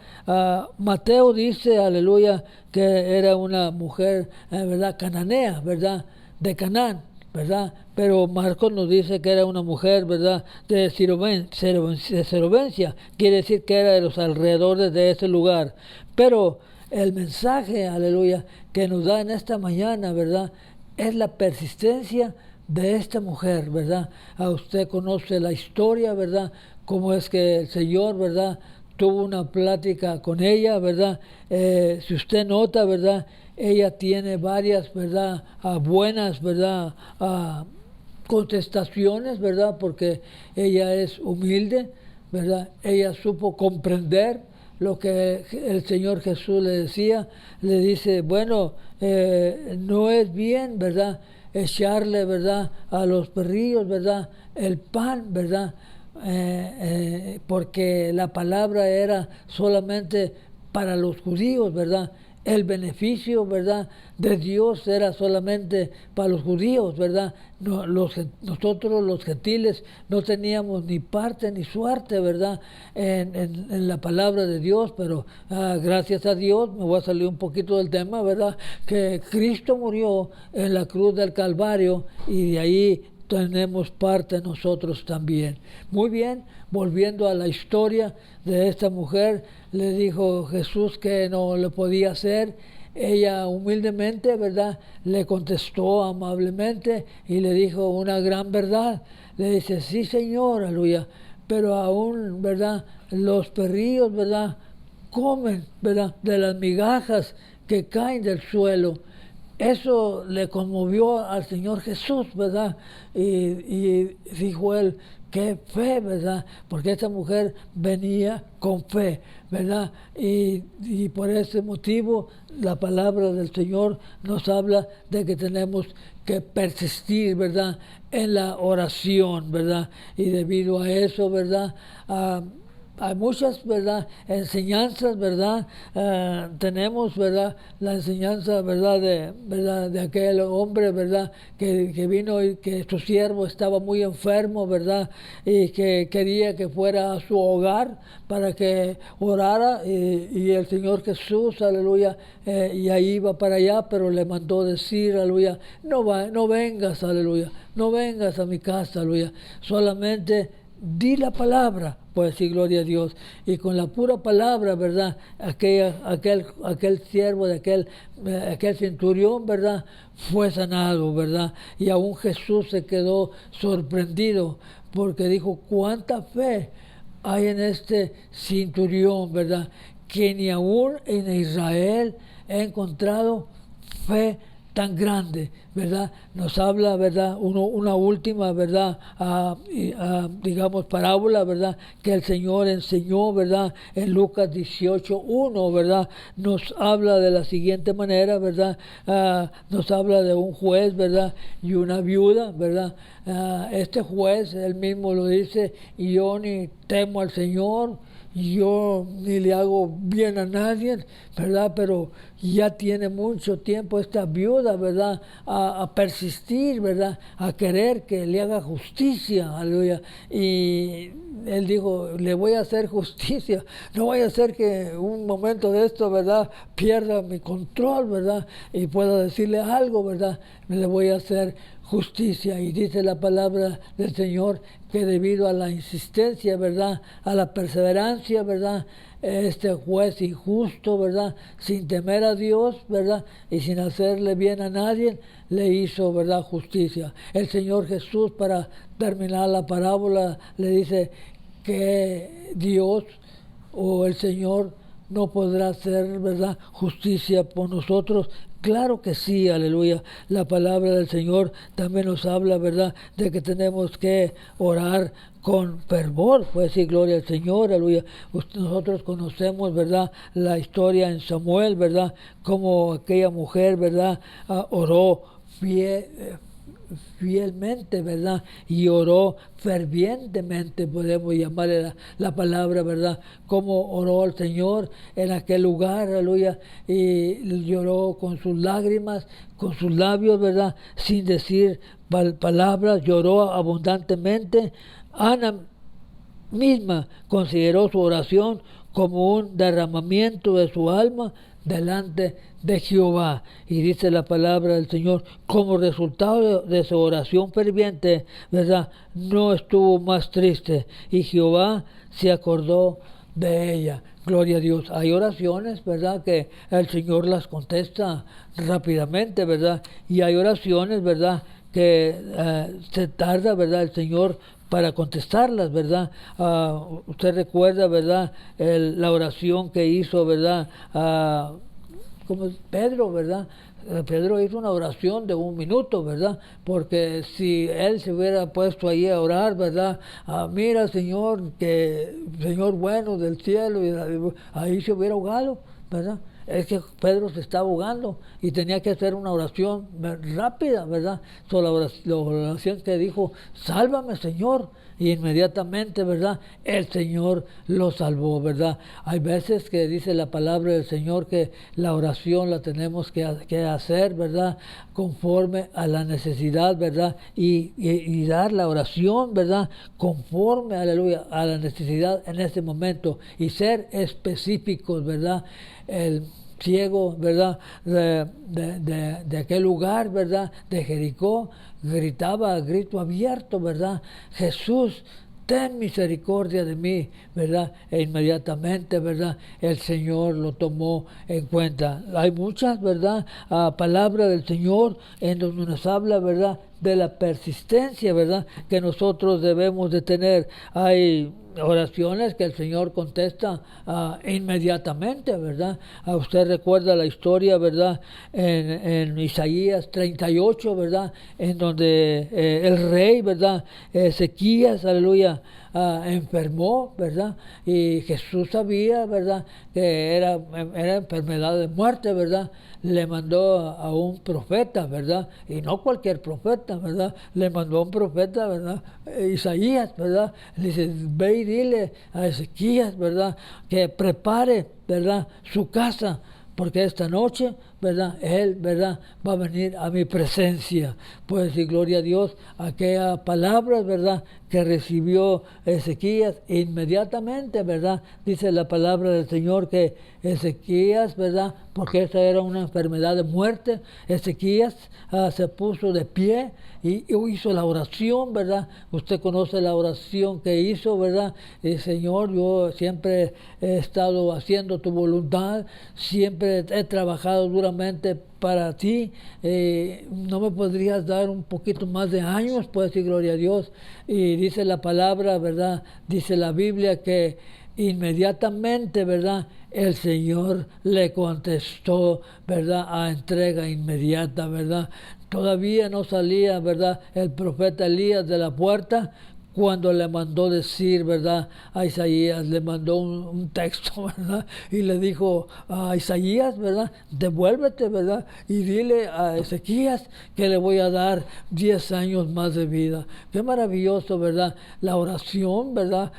Mateo dice, aleluya, que era una mujer, ¿verdad? Cananea, ¿verdad? De Canaán, ¿verdad? Pero Marcos nos dice que era una mujer, ¿verdad? De Serovencia, quiere decir que era de los alrededores de ese lugar. Pero el mensaje, aleluya, que nos da en esta mañana, ¿verdad? Es la persistencia de esta mujer, ¿verdad? Usted conoce la historia, ¿verdad? Cómo es que el Señor, ¿verdad? Tuvo una plática con ella, ¿verdad? Si usted nota, ¿verdad? Ella tiene varias, ¿verdad? Buenas, ¿verdad? Contestaciones, ¿verdad? Porque ella es humilde, ¿verdad? Ella supo comprender lo que el Señor Jesús le decía. Le dice, bueno, no es bien, ¿verdad? Echarle, ¿verdad? A los perrillos, ¿verdad? El pan, ¿verdad? Porque la palabra era solamente para los judíos, ¿verdad? El beneficio, ¿verdad? De Dios era solamente para los judíos, ¿verdad? Nosotros los gentiles no teníamos ni parte ni suerte, ¿verdad? En la palabra de Dios, pero gracias a Dios, me voy a salir un poquito del tema, ¿verdad? Que Cristo murió en la cruz del Calvario y de ahí tenemos parte nosotros también. Muy bien, volviendo a la historia de esta mujer, le dijo Jesús que no lo podía hacer. Ella humildemente, ¿verdad? Le contestó amablemente y le dijo una gran verdad. Le dice, sí, Señor, aleluya, pero aún, ¿verdad? Los perrillos, ¿verdad? Comen, ¿verdad? De las migajas que caen del suelo. Eso le conmovió al Señor Jesús, ¿verdad? Y dijo él, qué fe, ¿verdad? Porque esta mujer venía con fe, ¿verdad? Y por ese motivo la palabra del Señor nos habla de que tenemos que persistir, ¿verdad? En la oración, ¿verdad? Y debido a eso, ¿verdad? Hay muchas, ¿verdad? Enseñanzas, ¿verdad? Tenemos, ¿verdad? La enseñanza, ¿verdad? De aquel hombre, ¿verdad? Que vino y que su siervo estaba muy enfermo, ¿verdad? Y que quería que fuera a su hogar para que orara y el Señor Jesús, aleluya, y ahí iba para allá, pero le mandó decir, aleluya, no vengas, aleluya, no vengas a mi casa, aleluya, solamente di la palabra, pues sí, gloria a Dios. Y con la pura palabra, ¿verdad? Aquel siervo de aquel centurión, ¿verdad? Fue sanado, ¿verdad? Y aún Jesús se quedó sorprendido porque dijo, ¿cuánta fe hay en este centurión, ¿verdad? Que ni aún en Israel he encontrado fe tan grande, ¿verdad? Nos habla, ¿verdad? Una última, ¿verdad? Digamos, parábola, ¿verdad? Que el Señor enseñó, ¿verdad? En Lucas 18:1, ¿verdad? Nos habla de la siguiente manera, ¿verdad? Nos habla de un juez, ¿verdad? Y una viuda, ¿verdad? Este juez, él mismo lo dice, y yo ni temo al Señor, yo ni le hago bien a nadie, ¿verdad? Pero ya tiene mucho tiempo esta viuda, ¿verdad? A persistir, ¿verdad? A querer que le haga justicia, aleluya. Y él dijo, le voy a hacer justicia, no voy a hacer que un momento de esto, ¿verdad? Pierda mi control, ¿verdad? Y pueda decirle algo, ¿verdad? Le voy a hacer justicia. Y dice la palabra del Señor que debido a la insistencia, ¿verdad? A la perseverancia, ¿verdad? Este juez injusto, ¿verdad? Sin temer a Dios, ¿verdad? Y sin hacerle bien a nadie, le hizo, ¿verdad? Justicia. El Señor Jesús, para terminar la parábola, le dice que Dios o el Señor no podrá hacer, ¿verdad? Justicia por nosotros. Claro que sí, aleluya. La palabra del Señor también nos habla, ¿verdad?, de que tenemos que orar con fervor, pues decir gloria al Señor, aleluya. Nosotros conocemos, ¿verdad?, la historia en Samuel, ¿verdad?, como aquella mujer, ¿verdad?, oró fielmente, ¿verdad? Y oró fervientemente, podemos llamarle la palabra, ¿verdad? Como oró el Señor en aquel lugar, aleluya, y lloró con sus lágrimas, con sus labios, ¿verdad? Sin decir palabras, lloró abundantemente. Ana misma consideró su oración como un derramamiento de su alma delante de Jehová. Y dice la palabra del Señor, como resultado de su oración ferviente, ¿verdad?, no estuvo más triste, y Jehová se acordó de ella. Gloria a Dios. Hay oraciones, ¿verdad?, que el Señor las contesta rápidamente, ¿verdad? Y hay oraciones, ¿verdad?, que se tarda, ¿verdad?, el Señor para contestarlas, ¿verdad? Usted recuerda, ¿verdad?, la oración que hizo, ¿verdad?, como Pedro, ¿verdad? Pedro hizo una oración de 1 minuto, ¿verdad? Porque si él se hubiera puesto ahí a orar, ¿verdad? Mira, Señor, que Señor bueno del cielo, y ahí se hubiera ahogado, ¿verdad? Es que Pedro se estaba ahogando y tenía que hacer una oración rápida, ¿verdad? La oración que dijo, sálvame, Señor. Y inmediatamente, ¿verdad?, el Señor lo salvó, ¿verdad? Hay veces que dice la palabra del Señor que la oración la tenemos que hacer, ¿verdad?, conforme a la necesidad, ¿verdad? Y dar la oración, ¿verdad?, conforme, aleluya, a la necesidad en ese momento. Y ser específicos, ¿verdad? El ciego, ¿verdad?, de aquel lugar, ¿verdad?, de Jericó, gritaba a grito abierto, ¿verdad? Jesús, ten misericordia de mí, ¿verdad? E inmediatamente, ¿verdad?, el Señor lo tomó en cuenta. Hay muchas, ¿verdad?, palabras del Señor en donde nos habla, ¿verdad?, de la persistencia, ¿verdad?, que nosotros debemos de tener. Hay oraciones que el Señor contesta inmediatamente, ¿verdad? Usted recuerda la historia, ¿verdad?, en Isaías 38, ¿verdad?, en donde el rey, ¿verdad?, Ezequías, aleluya, enfermó, ¿verdad? Y Jesús sabía, ¿verdad?, que era enfermedad de muerte, ¿verdad? Le mandó a un profeta, ¿verdad? Y no cualquier profeta, ¿verdad? Le mandó a un profeta, ¿verdad?, Isaías, ¿verdad? Le dice, ve y dile a Ezequías, ¿verdad?, que prepare, ¿verdad?, su casa, porque esta noche, ¿verdad?, él, ¿verdad?, va a venir a mi presencia. Pues decir gloria a Dios, aquellas palabras, ¿verdad?, que recibió Ezequías inmediatamente, ¿verdad? Dice la palabra del Señor que Ezequías, ¿verdad?, porque esa era una enfermedad de muerte, Ezequías se puso de pie y hizo la oración, ¿verdad? Usted conoce la oración que hizo, ¿verdad? Señor, yo siempre he estado haciendo tu voluntad, siempre he trabajado duramente para ti, no me podrías dar un poquito más de años, pues decir gloria a Dios. Y dice la palabra, ¿verdad?, dice la Biblia que Inmediatamente, ¿verdad? El Señor le contestó, ¿verdad? A entrega inmediata, ¿verdad? Todavía no salía, ¿verdad? El profeta Elías de la puerta cuando le mandó decir, ¿verdad? A Isaías, le mandó un texto, ¿verdad? Y le dijo a Isaías, ¿verdad? Devuélvete, ¿verdad? Y dile a Ezequías que le voy a dar 10 años más de vida. Qué maravilloso, ¿verdad? La oración, ¿verdad?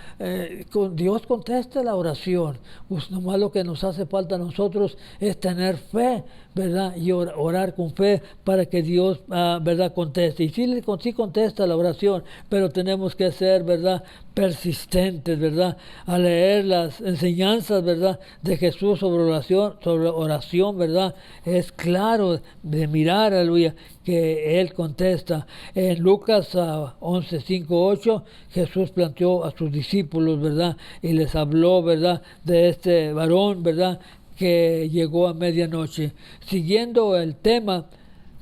Dios contesta la oración. Pues nomás lo que nos hace falta a nosotros es tener fe, ¿verdad? Y orar con fe para que Dios, ¿verdad? Conteste. Y sí contesta la oración, pero tenemos que ser, ¿verdad? Persistentes, ¿verdad? A leer las enseñanzas, ¿verdad? De Jesús sobre oración, ¿verdad? Es claro de mirar, aleluya, que Él contesta. En Lucas 11, 5, 8, Jesús planteó a sus discípulos, ¿verdad? Y les habló, ¿verdad? De este varón, ¿verdad? Que llegó a medianoche. Siguiendo el tema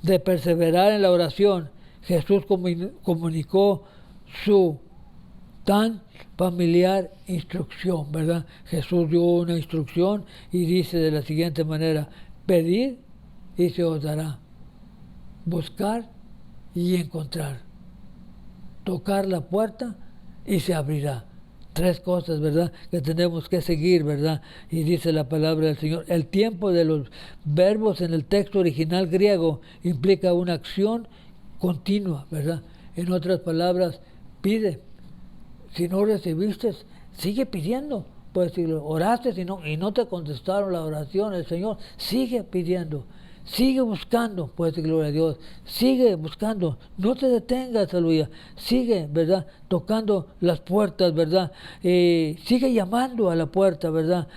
de perseverar en la oración, Jesús comunicó su tan familiar instrucción, ¿verdad? Jesús dio una instrucción y dice de la siguiente manera: pedid y se os dará, buscar y encontrar, tocar la puerta y se abrirá. Tres cosas, ¿verdad?, que tenemos que seguir, ¿verdad? Y dice la palabra del Señor. El tiempo de los verbos en el texto original griego implica una acción continua, ¿verdad? En otras palabras, pide. Si no recibiste, sigue pidiendo. Pues si oraste y no te contestaron la oración, el Señor, sigue pidiendo. Sigue buscando, pues gloria a Dios, sigue buscando, no te detengas, aleluya, sigue, ¿verdad? Tocando las puertas, ¿verdad? Sigue llamando a la puerta, ¿verdad?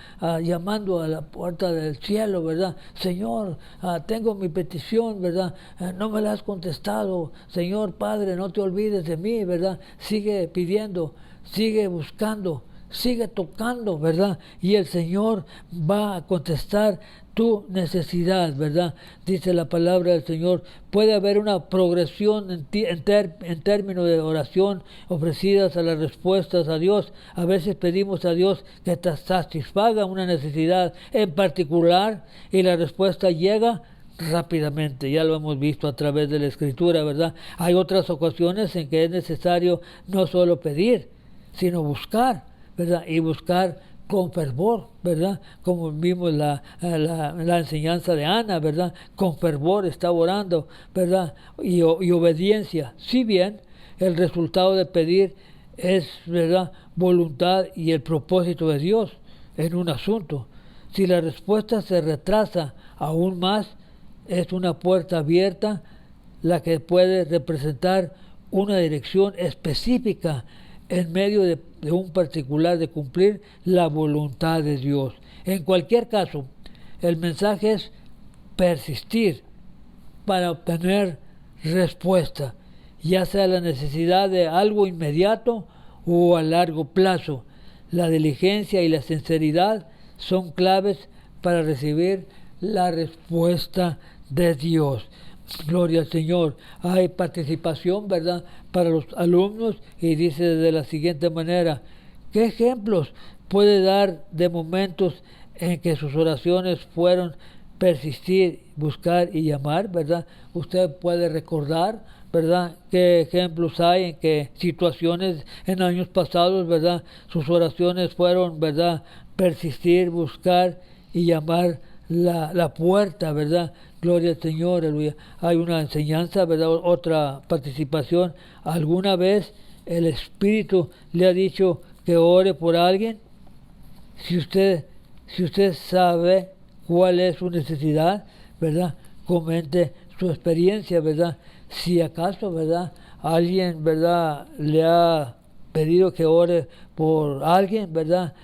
Llamando a la puerta del cielo, ¿verdad? Señor, tengo mi petición, ¿verdad? No me la has contestado, Señor Padre, no te olvides de mí, ¿verdad? Sigue pidiendo, sigue buscando, sigue tocando, ¿verdad? Y el Señor va a contestar tu necesidad, ¿verdad? Dice la palabra del Señor. Puede haber una progresión en términos de oración ofrecidas a las respuestas a Dios. A veces pedimos a Dios que te satisfaga una necesidad en particular y la respuesta llega rápidamente. Ya lo hemos visto a través de la Escritura, ¿verdad? Hay otras ocasiones en que es necesario no solo pedir, sino buscar, ¿verdad? Y buscar con fervor, ¿verdad? Como vimos la enseñanza de Ana, ¿verdad? Con fervor estaba orando, ¿verdad? Y obediencia. Si bien el resultado de pedir es, ¿verdad?, voluntad y el propósito de Dios en un asunto. Si la respuesta se retrasa aún más, es una puerta abierta la que puede representar una dirección específica en medio de un particular de cumplir la voluntad de Dios. En cualquier caso, el mensaje es persistir para obtener respuesta, ya sea la necesidad de algo inmediato o a largo plazo. La diligencia y la sinceridad son claves para recibir la respuesta de Dios. Gloria al Señor. Hay participación, ¿verdad?, para los alumnos, y dice de la siguiente manera: ¿qué ejemplos puede dar de momentos en que sus oraciones fueron persistir, buscar y llamar, ¿verdad? Usted puede recordar, ¿verdad?, qué ejemplos hay en qué situaciones en años pasados, ¿verdad?, sus oraciones fueron, ¿verdad?, persistir, buscar y llamar la puerta, ¿verdad? Gloria al Señor, aleluya. Hay una enseñanza, ¿verdad?, otra participación. ¿Alguna vez el Espíritu le ha dicho que ore por alguien? Si usted sabe cuál es su necesidad, ¿verdad?, comente su experiencia, ¿verdad? Si acaso, ¿verdad?, alguien, ¿verdad?, le ha pedido que ore por alguien, ¿verdad?,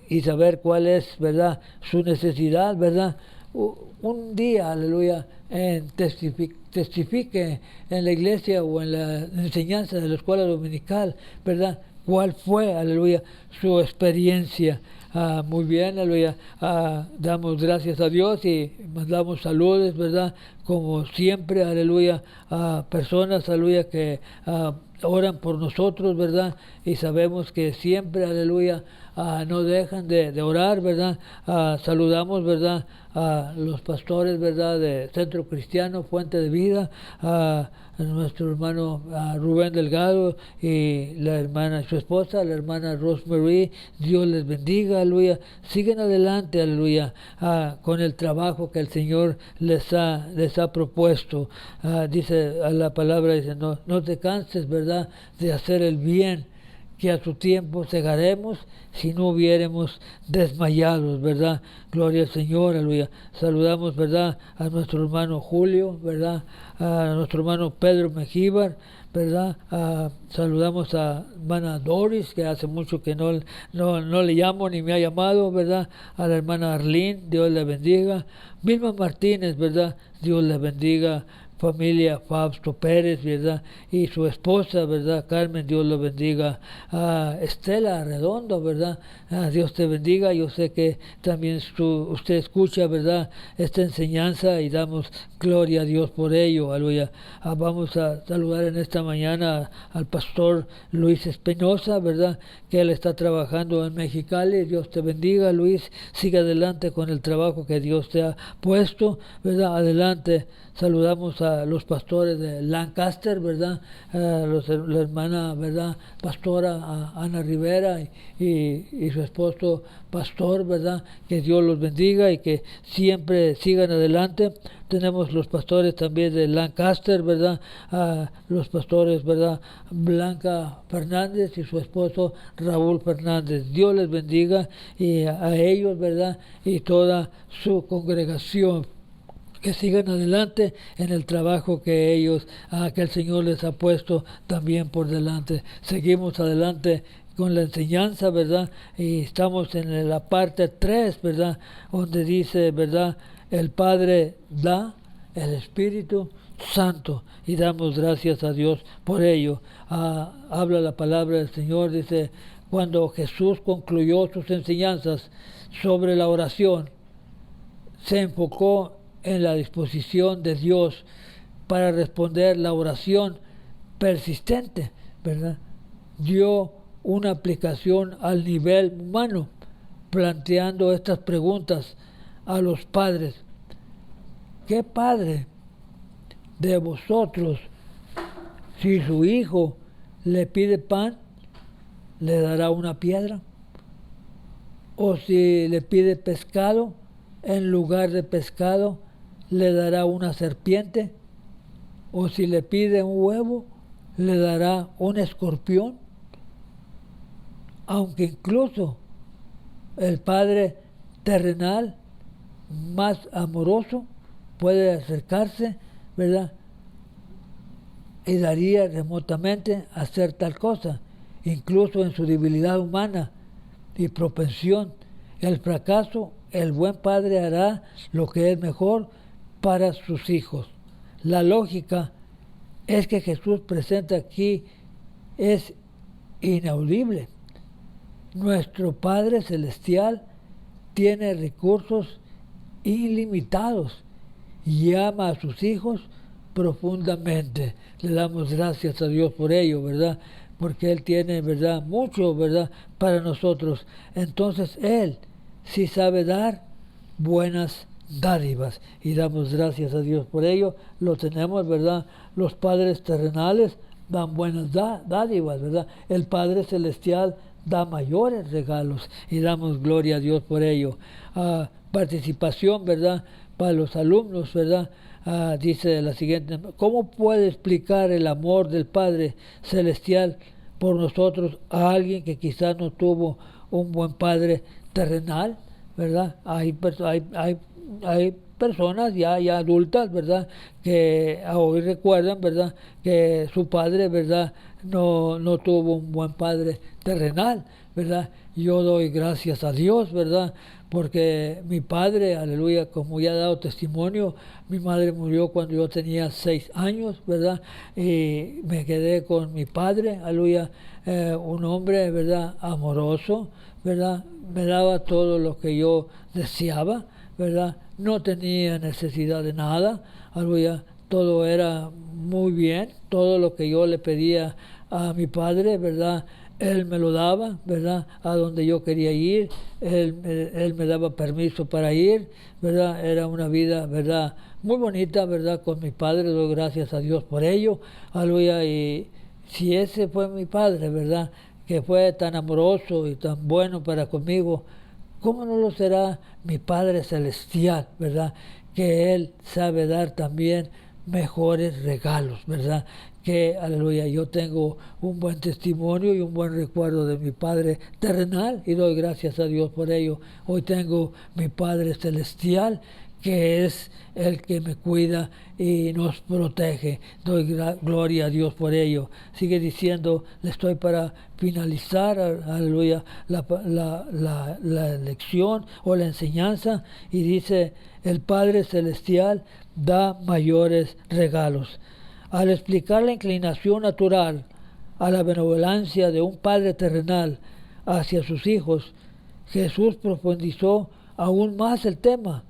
y saber cuál es, ¿verdad?, su necesidad, ¿verdad? Un día, aleluya, testifique en la iglesia o en la enseñanza de la escuela dominical, ¿verdad?, cuál fue, aleluya, su experiencia. Muy bien, aleluya. Damos gracias a Dios y mandamos saludos, ¿verdad?, como siempre, aleluya, a personas, aleluya, que oran por nosotros, ¿verdad? Y sabemos que siempre, aleluya, no dejan de orar, ¿verdad? Saludamos, ¿verdad? A los pastores, ¿verdad? De Centro Cristiano, Fuente de Vida, a nuestro hermano Rubén Delgado y la hermana, su esposa, la hermana Rosemary. Dios les bendiga, aleluya. Siguen adelante, aleluya, con el trabajo que el Señor les ha propuesto. Dice la palabra, dice, no te canses, ¿verdad?, de hacer el bien, que a su tiempo cegaremos si no hubiéramos desmayados, ¿verdad? Gloria al Señor, aleluya. Saludamos, ¿verdad?, a nuestro hermano Julio, ¿verdad?, a nuestro hermano Pedro Mejíbar, ¿verdad? Saludamos a hermana Doris, que hace mucho que no le llamo ni me ha llamado, ¿verdad? A la hermana Arlene, Dios le bendiga. Vilma Martínez, ¿verdad? Dios le bendiga. Familia Fausto Pérez, ¿verdad? Y su esposa, ¿verdad? Carmen, Dios lo bendiga. Estela Redondo, ¿verdad? Dios te bendiga. Yo sé que también usted escucha, ¿verdad?, esta enseñanza y damos gloria a Dios por ello. Aleluya. Vamos a saludar en esta mañana al pastor Luis Espinosa, ¿verdad?, que él está trabajando en Mexicali. Dios te bendiga, Luis. Sigue adelante con el trabajo que Dios te ha puesto, ¿verdad? Adelante. Saludamos a los pastores de Lancaster, ¿verdad? La hermana, ¿verdad?, pastora Ana Rivera y su esposo pastor, ¿verdad? Que Dios los bendiga y que siempre sigan adelante. Tenemos los pastores también de Lancaster, ¿verdad? Los pastores, ¿verdad?, Blanca Fernández y su esposo Raúl Fernández. Dios les bendiga y a ellos, ¿verdad?, y toda su congregación. Que sigan adelante en el trabajo que ellos, que el Señor les ha puesto también por delante. Seguimos adelante con la enseñanza, ¿verdad? Y estamos en la parte 3, ¿verdad?, donde dice, ¿verdad?, el Padre da, el Espíritu Santo, y damos gracias a Dios por ello. Habla la palabra del Señor, dice, cuando Jesús concluyó sus enseñanzas sobre la oración, se enfocó en la disposición de Dios para responder la oración persistente, ¿verdad? Dio una aplicación al nivel humano, planteando estas preguntas a los padres. ¿Qué padre de vosotros, si su hijo le pide pan, le dará una piedra? ¿O si le pide pescado, en lugar de pescado, le dará una serpiente? ¿O si le pide un huevo, le dará un escorpión? Aunque incluso el Padre terrenal más amoroso puede acercarse, ¿verdad?, y daría remotamente hacer tal cosa, incluso en su debilidad humana y propensión. El fracaso, el buen Padre hará lo que es mejor para sus hijos. La lógica es que Jesús presenta aquí es inaudible. Nuestro Padre Celestial tiene recursos ilimitados y ama a sus hijos profundamente. Le damos gracias a Dios por ello, ¿verdad? Porque Él tiene, ¿verdad?, mucho, ¿verdad?, para nosotros. Entonces Él sí sabe dar buenas dádivas y damos gracias a Dios por ello. Lo tenemos, ¿verdad? Los padres terrenales dan buenas dádivas, ¿verdad? El Padre Celestial da mayores regalos y damos gloria a Dios por ello. Participación, ¿verdad?, para los alumnos, ¿verdad? Dice la siguiente: ¿cómo puede explicar el amor del Padre Celestial por nosotros a alguien que quizás no tuvo un buen padre terrenal, ¿verdad? Hay personas ya adultas, ¿verdad?, que hoy recuerdan, ¿verdad?, que su padre, ¿verdad?, no tuvo un buen padre terrenal, ¿verdad? Yo doy gracias a Dios, ¿verdad?, porque mi padre, aleluya, como ya he dado testimonio, mi madre murió cuando yo tenía 6 años, ¿verdad? Y me quedé con mi padre, aleluya, un hombre, ¿verdad?, amoroso, ¿verdad? Me daba todo lo que yo deseaba, ¿verdad? No tenía necesidad de nada, aleluya, todo era muy bien, todo lo que yo le pedía a mi padre, ¿verdad?, Él me lo daba, ¿verdad? A donde yo quería ir, Él me daba permiso para ir, ¿verdad? Era una vida, ¿verdad? Muy bonita, ¿verdad? Con mi padre, doy gracias a Dios por ello, aleluya. Y si ese fue mi padre, ¿verdad? Que fue tan amoroso y tan bueno para conmigo, ¿cómo no lo será mi Padre Celestial, verdad? Que Él sabe dar también mejores regalos, ¿verdad? Que, aleluya, yo tengo un buen testimonio y un buen recuerdo de mi Padre terrenal y doy gracias a Dios por ello. Hoy tengo mi Padre Celestial, que es el que me cuida y nos protege. Doy gloria a Dios por ello. Sigue diciendo, le estoy para finalizar, aleluya, la lección o la enseñanza, y dice, el Padre Celestial da mayores regalos. Al explicar la inclinación natural a la benevolencia de un Padre terrenal hacia sus hijos, Jesús profundizó aún más el tema,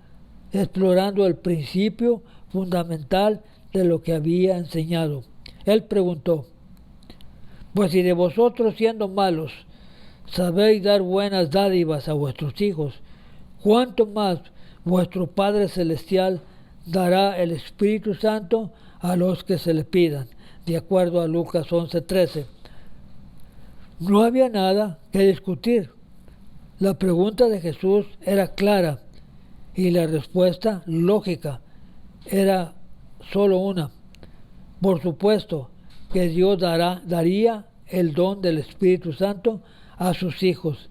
explorando el principio fundamental de lo que había enseñado. Él preguntó, pues si de vosotros siendo malos sabéis dar buenas dádivas a vuestros hijos, ¿cuánto más vuestro Padre Celestial dará el Espíritu Santo a los que se le pidan? De acuerdo a Lucas 11:13. No había nada que discutir. La pregunta de Jesús era clara y la respuesta lógica. Era solo una. Por supuesto que Dios daría el don del Espíritu Santo a sus hijos.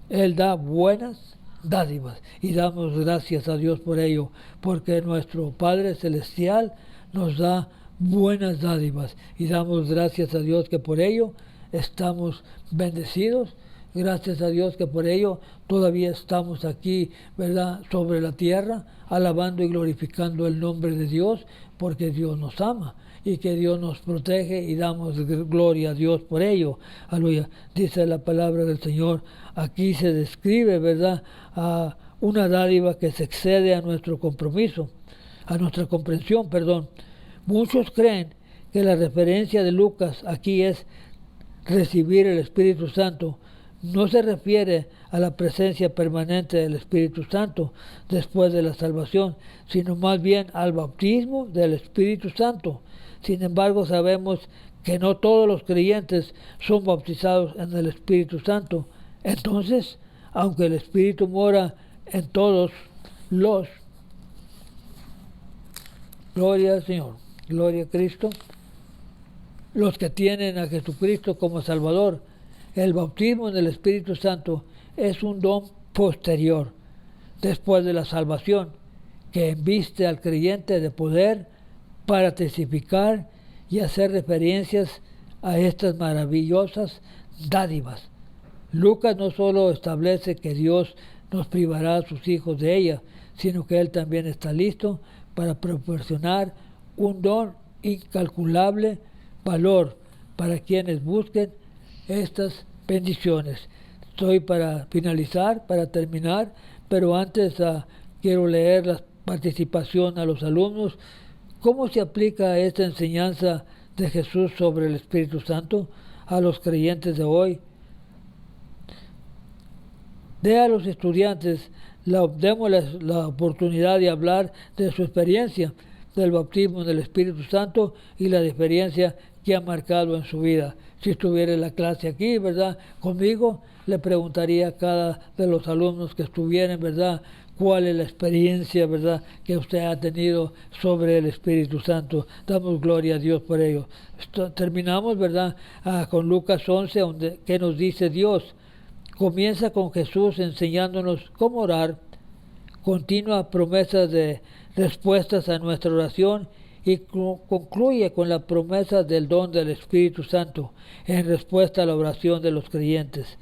Él da buenas dádivas y damos gracias a Dios por ello, porque nuestro Padre Celestial nos da buenas dádivas y damos gracias a Dios que por ello estamos bendecidos. Gracias a Dios que por ello todavía estamos aquí, ¿verdad?, sobre la tierra, alabando y glorificando el nombre de Dios, porque Dios nos ama y que Dios nos protege y damos gloria a Dios por ello. Aleluya. Dice la palabra del Señor, aquí se describe, ¿verdad?, a una dádiva que se excede a nuestro compromiso, a nuestra comprensión, perdón. Muchos creen que la referencia de Lucas aquí es recibir el Espíritu Santo. No se refiere a la presencia permanente del Espíritu Santo después de la salvación, sino más bien al bautismo del Espíritu Santo. Sin embargo, sabemos que no todos los creyentes son bautizados en el Espíritu Santo. Entonces, aunque el Espíritu mora en todos los... Gloria al Señor, gloria a Cristo. Los que tienen a Jesucristo como Salvador, el bautismo en el Espíritu Santo es un don posterior, después de la salvación, que embiste al creyente de poder para testificar y hacer referencias a estas maravillosas dádivas. Lucas no solo establece que Dios nos privará a sus hijos de ella, sino que Él también está listo para proporcionar un don incalculable valor para quienes busquen estas bendiciones. Estoy para finalizar, para terminar, pero antes quiero leer la participación a los alumnos. ¿Cómo se aplica esta enseñanza de Jesús sobre el Espíritu Santo a los creyentes de hoy? Dé a los estudiantes, démosles la oportunidad de hablar de su experiencia del bautismo en el Espíritu Santo y la diferencia que ha marcado en su vida. Si estuviera en la clase aquí, ¿verdad?, conmigo, le preguntaría a cada de los alumnos que estuvieran, ¿verdad?, cuál es la experiencia, ¿verdad?, que usted ha tenido sobre el Espíritu Santo. Damos gloria a Dios por ello. Terminamos, ¿verdad?, con Lucas 11, que nos dice Dios. Comienza con Jesús enseñándonos cómo orar, continúa promesas de respuestas a nuestra oración y concluye con la promesa del don del Espíritu Santo en respuesta a la oración de los creyentes.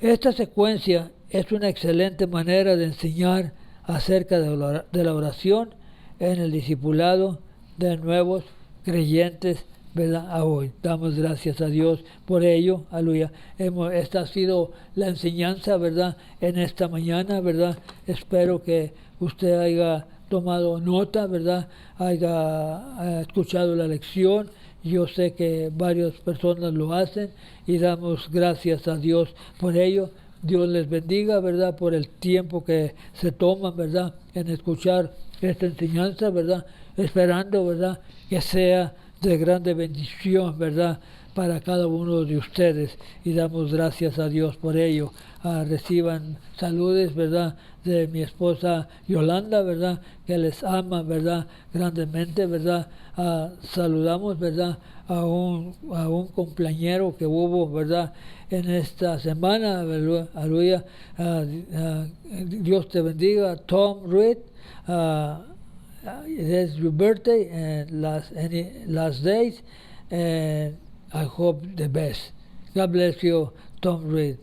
Esta secuencia es una excelente manera de enseñar acerca de la oración en el discipulado de nuevos creyentes, ¿verdad? A hoy. Damos gracias a Dios por ello. Aleluya. Esta ha sido la enseñanza, ¿verdad?, en esta mañana, ¿verdad? Espero que usted haya tomado nota, ¿verdad?, haya escuchado la lección Yo sé que varias personas lo hacen y damos gracias a Dios por ello. Dios les bendiga, ¿verdad? Por el tiempo que se toman, ¿verdad? En escuchar esta enseñanza, ¿verdad? Esperando, ¿verdad? Que sea de grande bendición, ¿verdad? Para cada uno de ustedes. Y damos gracias a Dios por ello. Reciban saludos, ¿verdad? De mi esposa Yolanda, ¿verdad? Que les ama, ¿verdad? Grandemente, ¿verdad? Saludamos, ¿verdad? A un compañero que hubo, ¿verdad? En esta semana, aleluya. Dios te bendiga, Tom Reed. It is your birthday and last days, and I hope the best. God bless you, Tom Reed.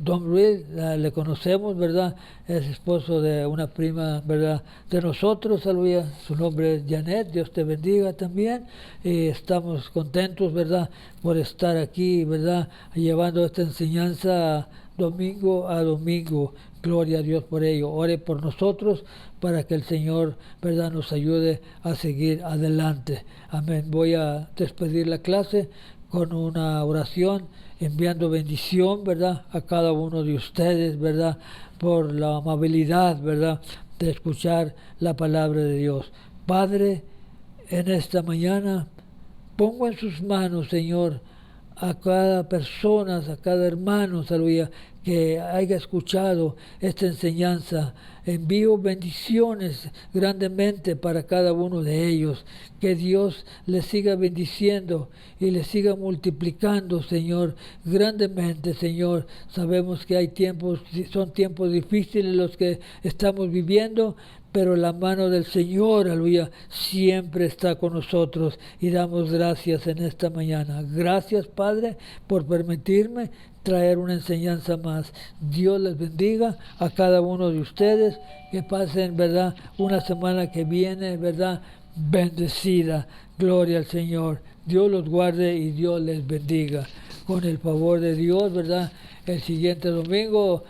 Tom Reed, le conocemos, ¿verdad? Es esposo de una prima, ¿verdad? De nosotros, aleluya. Su nombre es Janet, Dios te bendiga también. Y estamos contentos, ¿verdad? Por estar aquí, ¿verdad? Llevando esta enseñanza domingo a domingo. Gloria a Dios por ello. Ore por nosotros para que el Señor, ¿verdad?, nos ayude a seguir adelante. Amén. Voy a despedir la clase con una oración, enviando bendición, ¿verdad?, a cada uno de ustedes, ¿verdad?, por la amabilidad, ¿verdad?, de escuchar la palabra de Dios. Padre, en esta mañana pongo en sus manos, Señor, a cada persona, a cada hermano, aleluya, que haya escuchado esta enseñanza. Envío bendiciones grandemente para cada uno de ellos. Que Dios les siga bendiciendo y les siga multiplicando, Señor, grandemente, Señor. Sabemos que hay tiempos, son tiempos difíciles los que estamos viviendo, pero la mano del Señor, aleluya, siempre está con nosotros y damos gracias en esta mañana. Gracias, Padre, por permitirme traer una enseñanza más. Dios les bendiga a cada uno de ustedes, que pasen, ¿verdad?, una semana que viene, ¿verdad?, bendecida. Gloria al Señor. Dios los guarde y Dios les bendiga. Con el favor de Dios, ¿verdad?, el siguiente domingo,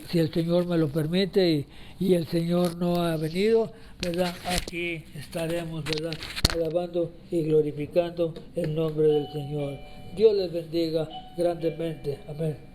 si el Señor me lo permite y el Señor no ha venido, ¿verdad?, aquí estaremos, ¿verdad?, alabando y glorificando el nombre del Señor. Dios les bendiga grandemente. Amén.